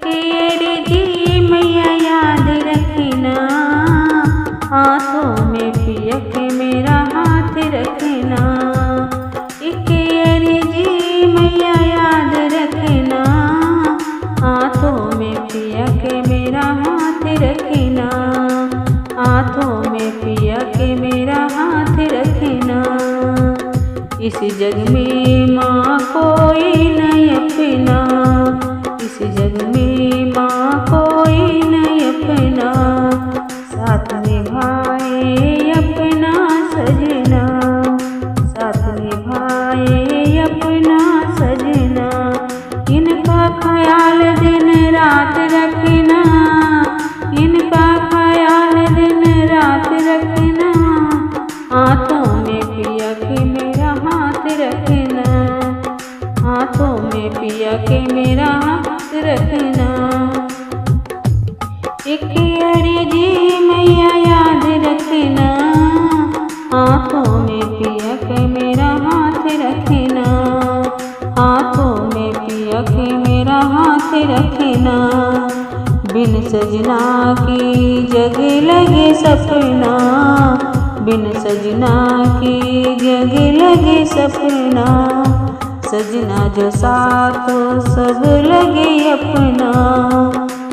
जी मैया याद रखना, हाथों में पिया के मेरा हाथ रखना। जी मैया याद रखना, हाथों में पिया के मेरा हाथ रखना, हाथों में पिया के मेरा हाथ रखना। इस जग में माँ कोई नहीं अपना, इस जग में माँ कोई नहीं अपना, साथ निभाए अपना सजना, साथ निभाए अपना सजना। इनका ख्याल दिन रात रखना, इनका ख्याल दिन रात रखना, हाथों में पिया के मेरा हाथ रखना, हाथों में पिया के मेरा हाथ रखना। जी मैया याद रखना, हाथों में पिया के मेरा हाथ रखना, हाथों में पिया के मेरा हाथ रखना। बिन सजना की जग लगे सपना, बिन सजना की जग लगे सपना, सजना जो साथ सब लगे अपना,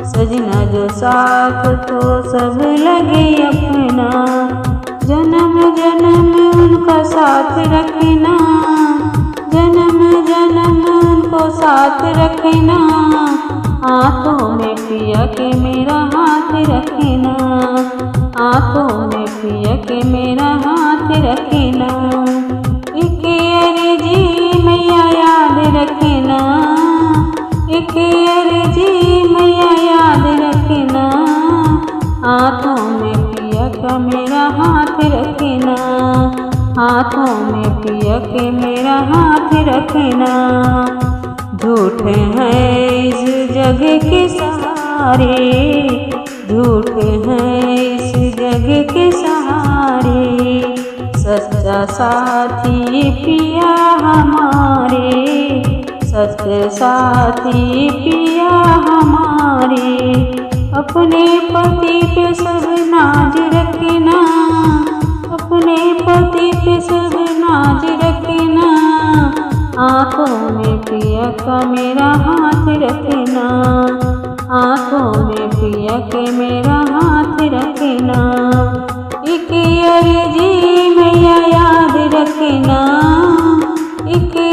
सजना जो साथ तो सब लगे अपना। जन्म जन्म उनका साथ रखना, जन्म जन्म उनको साथ रखना, हाथों में पिया के मेरा हाथ रखना, हाथों में पिया के मेरा हाथ रखना। जी मैया याद रखना, जी मैया याद रखना, हाथों में पिया का मेरा हाथ रखना, हाथों में पिया के मेरा हाथ रखना। झूठे हैं इस जग के सहारे, झूठे हैं इस जग के सहारे, सच्चा साथी पिया हमारे, सच्चे साथी पिया हमारे। अपने पति पे सब नाज रखना, अपने पति पे सब नाज रखना, हाथों में पिया का मेरा हाथ रखना, हाथों में पिया के मेरा हाथ रखना। जी मैया याद रखना, जी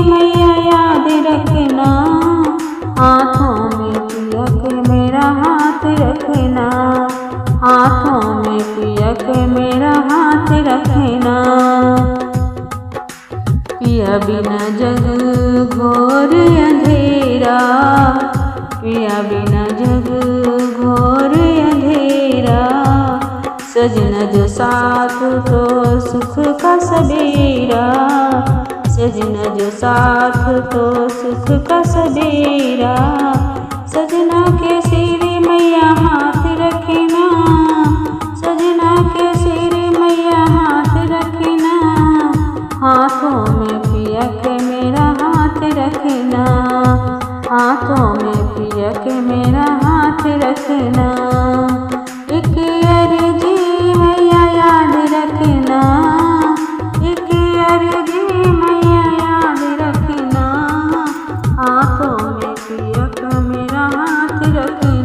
मैया याद रखना, हाथों में पिया के मेरा हाथ रखना, हाथों में पिया के मेरा हाथ रखना। पिया बिना जग घोर अंधेरा, पिया बिना जग घोर अंधेरा, सजना जो साथ तो सुख का सबेरा, सजना जो साथ तो सुख का सबेरा। सजना के सिर मैया हाथ रखना, सजना के सिर मैया हाथ रखना, हाथों में पिया के मेरा हाथ रखना, हाथों में पिया के मेरा हाथ रखना। जी मैया याद रखना, जी मैया याद रखना, हाथों में पिया का मेरा हाथ रखना।